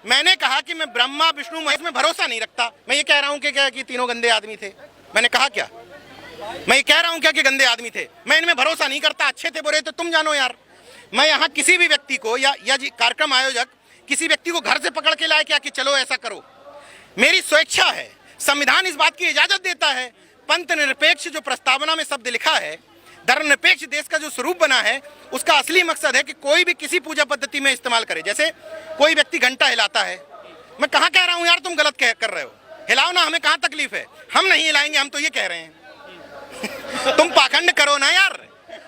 मैंने कहा कि मैं ब्रह्मा विष्णु महेश में भरोसा नहीं रखता। मैं ये कह रहा हूँ कि क्या कि तीनों गंदे आदमी थे? मैंने कहा क्या? मैं ये कह रहा हूँ क्या कि गंदे आदमी थे? मैं इनमें भरोसा नहीं करता। अच्छे थे बुरे थे तुम जानो यार। मैं यहाँ किसी भी व्यक्ति को या कार्यक्रम आयोजक किसी व्यक्ति को घर से पकड़ के लाए क्या कि चलो ऐसा करो? मेरी स्वेच्छा है। संविधान इस बात की इजाजत देता है। पंथ निरपेक्ष जो प्रस्तावना में शब्द लिखा है, धर्मनिरपेक्ष देश का जो स्वरूप बना है, उसका असली मकसद है कि कोई भी किसी पूजा पद्धति में इस्तेमाल करे। जैसे कोई व्यक्ति घंटा हिलाता है, मैं कहाँ कह रहा हूँ यार तुम गलत कर रहे हो, हिलाओ ना, हमें कहाँ तकलीफ है, हम नहीं हिलाएंगे, हम तो ये कह रहे हैं तुम पाखंड करो ना यार।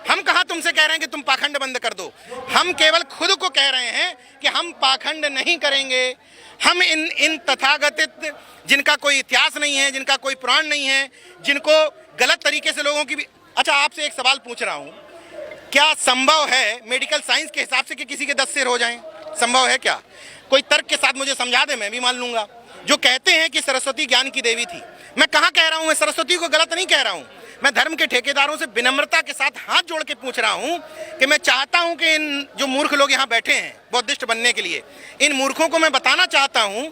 हम कहाँ तुमसे कह रहे हैं कि तुम पाखंड बंद कर दो। हम केवल खुद को कह रहे हैं कि हम पाखंड नहीं करेंगे। हम इन तथागतित जिनका कोई इतिहास नहीं है, जिनका कोई पुराण नहीं है, जिनको गलत तरीके से लोगों की भी। अच्छा, आपसे एक सवाल पूछ रहा हूँ, क्या संभव है मेडिकल साइंस के हिसाब से कि किसी के 10 सिर हो जाएं? संभव है क्या? कोई तर्क के साथ मुझे समझा दे, मैं भी मान लूंगा। जो कहते हैं कि सरस्वती ज्ञान की देवी थी, मैं कहाँ कह रहा हूँ, मैं सरस्वती को गलत नहीं कह रहा हूँ। मैं धर्म के ठेकेदारों से विनम्रता के साथ हाथ जोड़ के पूछ रहा हूँ कि मैं चाहता हूँ कि इन जो मूर्ख लोग यहाँ बैठे हैं बौद्धिस्ट बनने के लिए, इन मूर्खों को मैं बताना चाहता हूँ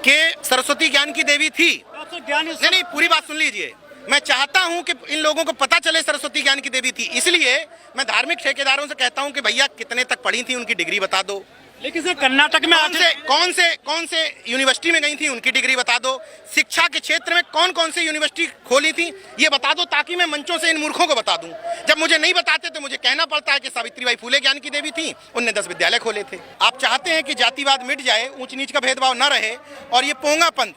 कि सरस्वती ज्ञान की देवी थी। नहीं, पूरी बात सुन लीजिए। मैं चाहता हूं कि इन लोगों को पता चले सरस्वती ज्ञान की देवी थी। इसलिए मैं धार्मिक ठेकेदारों से कहता हूं कि भैया कितने तक पढ़ी थी, उनकी डिग्री बता दो। लेकिन सर कर्नाटक में कौन से यूनिवर्सिटी में गई थी, उनकी डिग्री बता दो। शिक्षा के क्षेत्र में कौन से यूनिवर्सिटी खोली थी, ये बता दो, ताकि मैं मंचों से इन मूर्खों को बता दूं। जब मुझे नहीं बताते तो मुझे कहना पड़ता है कि सावित्रीबाई फुले ज्ञान की देवी थी, उनने 10 विद्यालय खोले थे। आप चाहते हैं कि जातिवाद मिट जाए, ऊंच नीच का भेदभाव न रहे, और ये पोंगा पंथ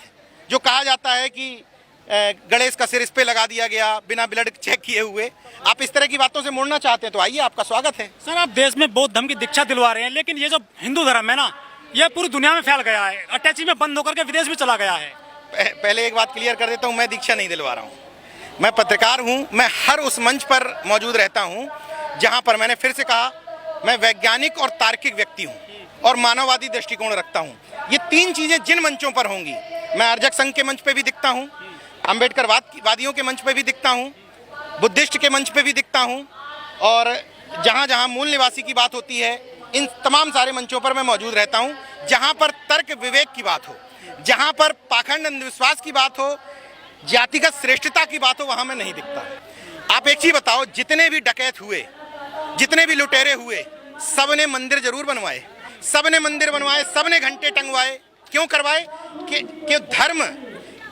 जो कहा जाता है कि गणेश का सिर इस पे लगा दिया गया बिना ब्लड चेक किए हुए, आप इस तरह की बातों से मोड़ना चाहते हैं तो आइए, आपका स्वागत है। सर, आप देश में बौद्ध धर्म की दीक्षा दिलवा रहे हैं, लेकिन ये जो हिंदू धर्म है ना, ये पूरी दुनिया में फैल गया है, अटैची में बंद होकर के विदेश भी चला गया है। पहले एक बात क्लियर कर देता हूँ, मैं दीक्षा नहीं दिलवा रहा हूँ। मैं पत्रकार हूँ। मैं हर उस मंच पर मौजूद रहता हूँ जहाँ पर, मैंने फिर से कहा, मैं वैज्ञानिक और तार्किक व्यक्ति हूँ और मानववादी दृष्टिकोण रखता हूँ। ये 3 चीजें जिन मंचों पर होंगी, मैं अर्जक संघ के मंच पे भी दिखता हूँ, अम्बेडकर वादियों के मंच पे भी दिखता हूँ, बुद्धिस्ट के मंच पे भी दिखता हूँ, और जहाँ जहाँ मूल निवासी की बात होती है, इन तमाम सारे मंचों पर मैं मौजूद रहता हूँ। जहाँ पर तर्क विवेक की बात हो, जहाँ पर पाखंड अंधविश्वास की बात हो, जातिगत श्रेष्ठता की बात हो, वहाँ मैं नहीं दिखता। आप एक चीज बताओ, जितने भी डकैत हुए, जितने भी लुटेरे हुए, सब ने मंदिर जरूर बनवाए, सब ने मंदिर बनवाए, सब ने घंटे टंगवाए। क्यों करवाए? कि धर्म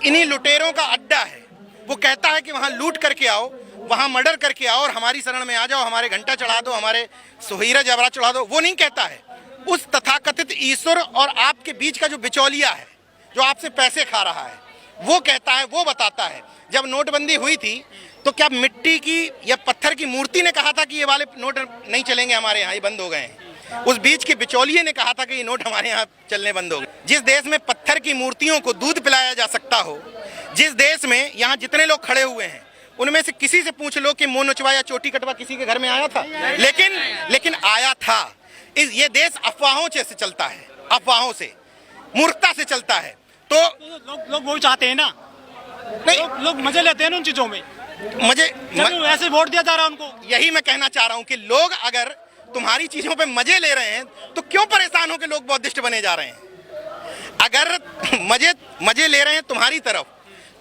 इन्हीं लुटेरों का अड्डा है। वो कहता है कि वहाँ लूट करके आओ, वहाँ मर्डर करके आओ और हमारी शरण में आ जाओ, हमारे घंटा चढ़ा दो, हमारे सोहीरा जबरा चढ़ा दो। वो नहीं कहता है। उस तथाकथित ईश्वर और आपके बीच का जो बिचौलिया है, जो आपसे पैसे खा रहा है, वो कहता है, वो बताता है। जब नोटबंदी हुई थी तो क्या मिट्टी की या पत्थर की मूर्ति ने कहा था कि ये वाले नोट नहीं चलेंगे हमारे यहाँ, ये बंद हो गए हैं? उस बीच के बिचौलिए ने कहा था कि ये नोट हमारे यहाँ चलने बंद हो गए। जिस देश में पत्थर की मूर्तियों को दूध पिलाया जा सकता हो, जिस देश में यहाँ जितने लोग खड़े हुए हैं उनमें से किसी से पूछ लो कि मुंह नोचवा या चोटी कटवा किसी के घर में आया था? लेकिन आया था। ये देश अफवाहों से चलता है, अफवाहों से, मूर्खता से चलता है। तो लोग वो चाहते हैं ना, नहीं लोग मजे लेते हैं ना उन चीजों में। ऐसे वोट दिया जा रहा है उनको। यही मैं कहना चाह रहा हूँ कि लोग अगर तुम्हारी चीजों पे मजे ले रहे हैं तो क्यों परेशान हो के लोग बौद्धिस्ट बने जा रहे हैं? अगर मजे ले रहे हैं तुम्हारी तरफ,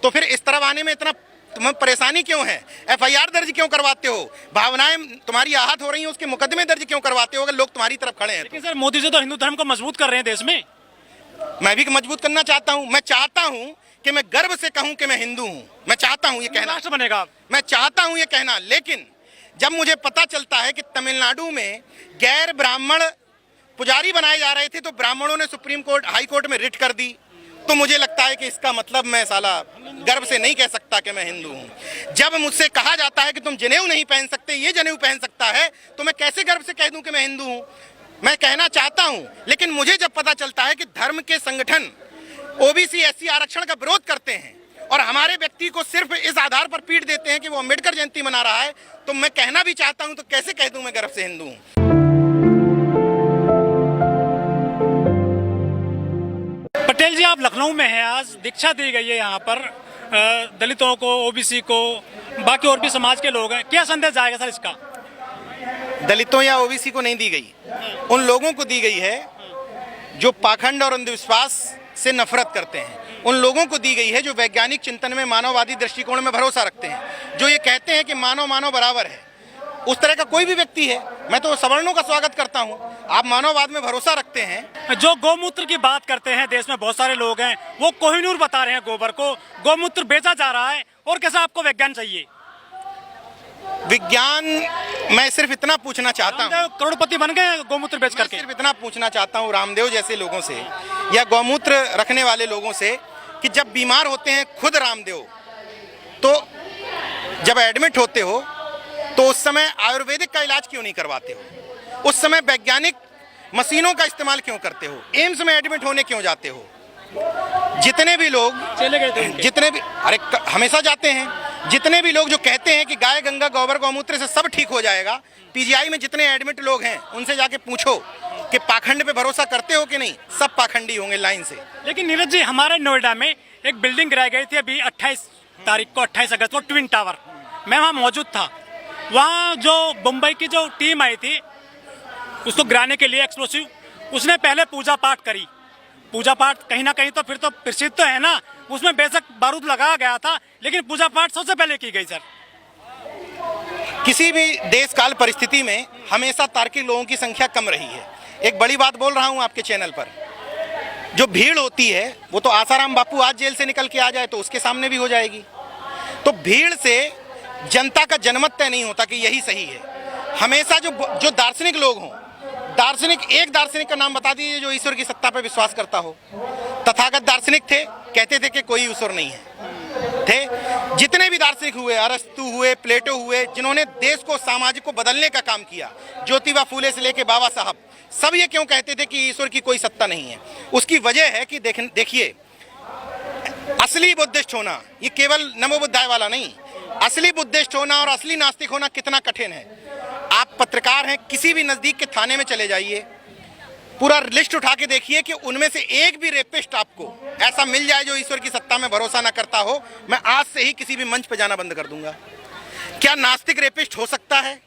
तो फिर इस तरफ आने में इतना तुम्हें परेशानी क्यों है? FIR दर्ज क्यों करवाते हो? भावनाएं तुम्हारी आहत हो रही हैं, उसके मुकदमे दर्ज क्यों करवाते हो अगर लोग तुम्हारी तरफ खड़े हैं? लेकिन सर, मोदी जी तो हिंदू धर्म को मजबूत कर रहे हैं देश में। मैं भी मजबूत करना चाहता हूँ। मैं चाहता हूँ कि मैं गर्व से कहूँ कि मैं हिंदू हूँ। मैं चाहता हूँ ये कहना, राष्ट्र बनेगा। मैं चाहता हूँ ये कहना। लेकिन जब मुझे पता चलता है कि तमिलनाडु में गैर ब्राह्मण पुजारी बनाए जा रहे थे तो ब्राह्मणों ने सुप्रीम कोर्ट, हाई कोर्ट में रिट कर दी, तो मुझे लगता है कि इसका मतलब मैं साला गर्व से नहीं कह सकता कि मैं हिंदू हूँ। जब मुझसे कहा जाता है कि तुम जनेऊ नहीं पहन सकते, ये जनेऊ पहन सकता है, तो मैं कैसे गर्व से कह दूं कि मैं हिंदू हूँ? मैं कहना चाहता हूँ, लेकिन मुझे जब पता चलता है कि धर्म के संगठन OBC SC आरक्षण का विरोध करते हैं और हमारे व्यक्ति को सिर्फ इस आधार पर पीट देते हैं कि वो अम्बेडकर जयंती मना रहा है, तो मैं कहना भी चाहता हूं, तो कैसे कह दूं मैं गर्व से हिंदू हूं? पटेल जी, आप लखनऊ में हैं, आज दीक्षा दी गई है यहाँ पर दलितों को, OBC को, बाकी और भी समाज के लोग हैं, क्या संदेश जाएगा सर इसका? दलितों या OBC को नहीं दी गई, उन लोगों को दी गई है जो पाखंड और अंधविश्वास से नफरत करते हैं, उन लोगों को दी गई है जो वैज्ञानिक चिंतन में मानववादी दृष्टिकोण में भरोसा रखते हैं, जो ये कहते हैं कि मानव मानव बराबर है। उस तरह का कोई भी व्यक्ति है, मैं तो सवर्णों का स्वागत करता हूं। आप मानववाद में भरोसा रखते हैं। जो गौमूत्र की बात करते हैं, देश में बहुत सारे लोग हैं वो कोहिनूर बता रहे हैं गोबर को, गौमूत्र बेचा जा रहा है, और कैसा आपको विज्ञान चाहिए? विज्ञान, मैं सिर्फ इतना पूछना चाहता हूं, रामदेव करोड़पति बन गए हैं गौमूत्र बेच मैं करके। सिर्फ इतना पूछना चाहता हूं रामदेव जैसे लोगों से या गौमूत्र रखने वाले लोगों से कि जब बीमार होते हैं खुद रामदेव, तो जब एडमिट होते हो तो उस समय आयुर्वेदिक का इलाज क्यों नहीं करवाते हो? उस समय वैज्ञानिक मशीनों का इस्तेमाल क्यों करते हो? एम्स में एडमिट होने क्यों जाते हो? जितने भी लोग चले गए थे उनके। जितने भी हमेशा जाते हैं, जितने भी लोग जो कहते हैं कि गाय गंगा गोबर गौमूत्र से सब ठीक हो जाएगा, पीजीआई में जितने एडमिट लोग हैं उनसे जाके पूछो कि पाखंड पे भरोसा करते हो कि नहीं, सब पाखंडी होंगे लाइन से। लेकिन नीरज जी, हमारे नोएडा में एक बिल्डिंग गिराई गई थी अभी 28 तारीख को, 28 अगस्त को, ट्विन टावर। मैं वहाँ मौजूद था। वहाँ जो मुंबई की जो टीम आई थी उसको गिराने के लिए, एक्सप्लोसिव, उसने पहले पूजा पाठ करी। पूजा पाठ कहीं ना कहीं तो फिर तो प्रसिद्ध तो है ना, उसमें बेशक बारूद लगाया गया था, लेकिन पूजा पाठ सबसे पहले की गई। सर, किसी भी देश काल परिस्थिति में हमेशा तार्किक लोगों की संख्या कम रही है। एक बड़ी बात बोल रहा हूं आपके चैनल पर, जो भीड़ होती है वो तो आसाराम बापू आज जेल से निकल के आ जाए तो उसके सामने भी हो जाएगी। तो भीड़ से जनता का जनमत तय नहीं होता कि यही सही है। हमेशा जो दार्शनिक लोग हों, एक दार्शनिक का नाम बता दीजिए जो ईश्वर की सत्ता पर विश्वास करता हो। तथागत दार्शनिक थे, कहते थे कि कोई ईश्वर नहीं है, थे। जितने भी दार्शनिक हुए, अरस्तु हुए, प्लेटो हुए, जिन्होंने देश को, सामाजिक को बदलने का काम किया, ज्योतिबा फूले से लेके बाबा साहब, सब ये क्यों कहते थे कि ईश्वर की कोई सत्ता नहीं है? उसकी वजह है कि देखिए, असली बुद्धिस्ट होना, ये केवल नमो बुद्धाय वाला नहीं, असली बुद्धिस्ट होना और असली नास्तिक होना कितना कठिन है। आप पत्रकार हैं, किसी भी नजदीक के थाने में चले जाइए, पूरा लिस्ट उठा के देखिए कि उनमें से एक भी रेपिस्ट आपको ऐसा मिल जाए जो ईश्वर की सत्ता में भरोसा ना करता हो, मैं आज से ही किसी भी मंच पे जाना बंद कर दूंगा। क्या नास्तिक रेपिस्ट हो सकता है?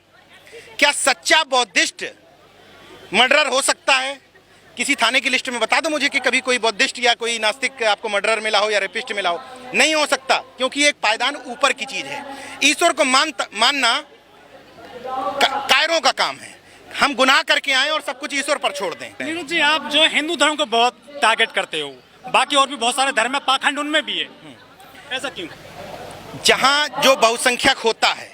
क्या सच्चा बौद्धिस्ट मर्डरर हो सकता है? किसी थाने की लिस्ट में बता दो मुझे कि कभी कोई बौद्धिस्ट या कोई नास्तिक आपको मर्डरर मिला हो या रेपिस्ट मिला हो। नहीं हो सकता, क्योंकि एक पायदान ऊपर की चीज है। ईश्वर को मानना कायरों का काम है। हम गुनाह करके आए और सब कुछ ईश्वर पर छोड़ दें। नीरज जी, आप जो हिंदू धर्म को बहुत टारगेट करते हो, बाकी और भी बहुत सारे धर्म है, पाखंड उनमें भी है, ऐसा क्यों? जहां जो बहुसंख्यक होता है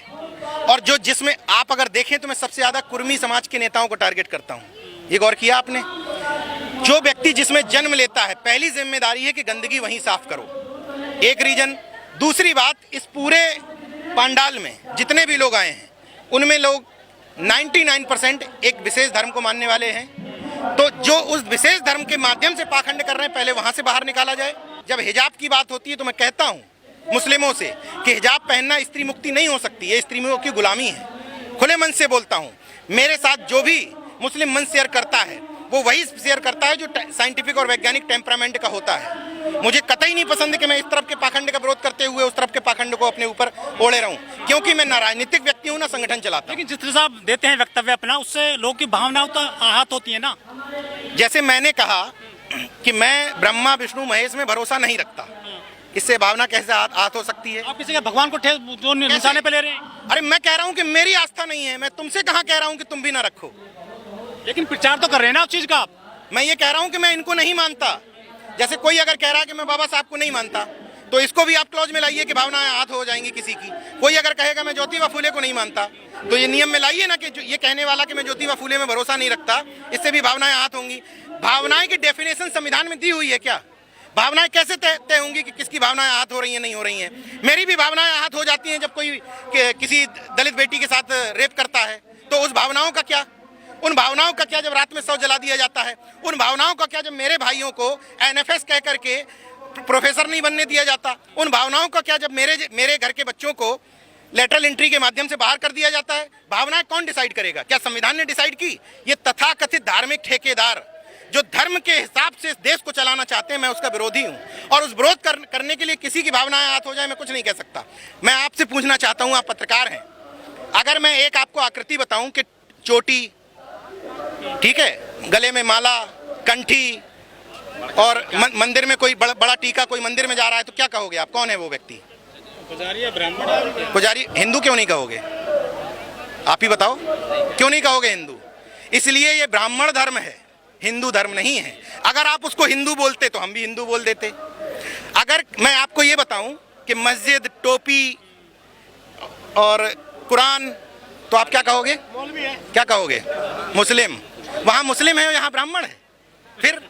और जिसमें आप अगर देखें तो मैं सबसे ज्यादा कुर्मी समाज के नेताओं को टारगेट करता हूं। ये गौर किया आपने? जो व्यक्ति जिसमें जन्म लेता है, पहली जिम्मेदारी है कि गंदगी वहीं साफ करो। एक रीजन। दूसरी बात, इस पूरे पंडाल में जितने भी लोग आए हैं उनमें लोग 99% एक विशेष धर्म को मानने वाले हैं। तो जो उस विशेष धर्म के माध्यम से पाखंड कर रहे हैं, पहले वहां से बाहर निकाला जाए। जब हिजाब की बात होती है तो मैं कहता हूं मुस्लिमों से कि हिजाब पहनना स्त्री मुक्ति नहीं हो सकती, ये स्त्रियों की गुलामी है। खुले मन से बोलता हूं, मेरे साथ जो भी मुस्लिम मन शेयर करता है वो वही शेयर करता है जो साइंटिफिक और वैज्ञानिक टेम्परामेंट का होता है। मुझे कतई नहीं पसंद कि मैं इस तरफ के पाखंड का विरोध करते हुए उस तरफ के पाखंड को अपने ऊपर ओढ़े रहूं, क्योंकि मैं ना राजनीतिक व्यक्ति हूं ना संगठन चलाता हूं। लेकिन जिस तरह से आप देते हैं वक्तव्य अपना, उससे लोगों की भावनाओं तो आहत होती है ना। जैसे मैंने कहा कि मैं ब्रह्मा विष्णु महेश में भरोसा नहीं रखता, इससे भावना कैसे आहत हो सकती है? आप किसी के भगवान को जो निशाने पे ले रहे हैं। अरे मैं कह रहा हूं कि मेरी आस्था नहीं है, मैं तुमसे कहां कह रहा हूं कि तुम भी ना रखो। लेकिन प्रचार तो कर रहे हैं ना उस चीज का आप। मैं ये कह रहा हूं कि मैं इनको नहीं मानता। जैसे कोई अगर कह रहा है कि मैं बाबा साहब को नहीं मानता, तो इसको भी आप क्लॉज में लाइए कि भावनाएं आहत हो जाएंगी किसी की। कोई अगर कहेगा मैं ज्योतिबा फूले को नहीं मानता, तो ये नियम में लाइए ना कि ये कहने वाला कि मैं ज्योतिबा फूले में भरोसा नहीं रखता, इससे भी भावनाएं आहत होंगी। भावनाएं की डेफिनेशन संविधान में दी हुई है क्या? भावनाएं कैसे तय होंगी कि किसकी भावनाएं आहत हो रही हैं, नहीं हो रही हैं? मेरी भी भावनाएं आहत हो जाती हैं जब कोई किसी दलित बेटी के साथ रेप करता है, तो उस भावनाओं का क्या? उन भावनाओं का क्या जब रात में 100 जला दिया जाता है? उन भावनाओं का क्या जब मेरे भाइयों को एनएफएस कह करके प्रोफेसर नहीं बनने दिया जाता? उन भावनाओं का क्या जब मेरे घर के बच्चों को लेटरल एंट्री के माध्यम से बाहर कर दिया जाता है? भावनाएं कौन डिसाइड करेगा? क्या संविधान ने डिसाइड की? ये तथाकथित धार्मिक ठेकेदार जो धर्म के हिसाब से इस देश को चलाना चाहते हैं, मैं उसका विरोधी हूं। और उस विरोध करने के लिए किसी की भावनाएं आहत हो जाए, मैं कुछ नहीं कह सकता। मैं आपसे पूछना चाहता हूं, आप पत्रकार हैं, अगर मैं एक आपको आकृति बताऊं कि चोटी, ठीक है, गले में माला, कंठी, और मंदिर में कोई बड़ा टीका कोई मंदिर में जा रहा है तो क्या कहोगे आप? कौन है वो व्यक्ति? पुजारी है, ब्राह्मण है। पुजारी। हिंदू क्यों नहीं कहोगे? आप ही बताओ, क्यों नहीं कहोगे हिंदू? इसलिए ये ब्राह्मण धर्म है, हिंदू धर्म नहीं है। अगर आप उसको हिंदू बोलते तो हम भी हिंदू बोल देते। अगर मैं आपको ये बताऊं कि मस्जिद, टोपी और कुरान, तो आप क्या कहोगे? मौलवी है। क्या कहोगे? मुस्लिम। वहां मुस्लिम है, यहाँ ब्राह्मण है। फिर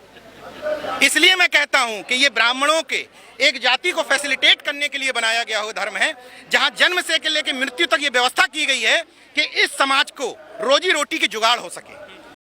इसलिए मैं कहता हूं कि ये ब्राह्मणों के एक जाति को फैसिलिटेट करने के लिए बनाया गया हुआ धर्म है, जहां जन्म से लेकर मृत्यु तक ये व्यवस्था की गई है कि इस समाज को रोजी रोटी की जुगाड़ हो सके।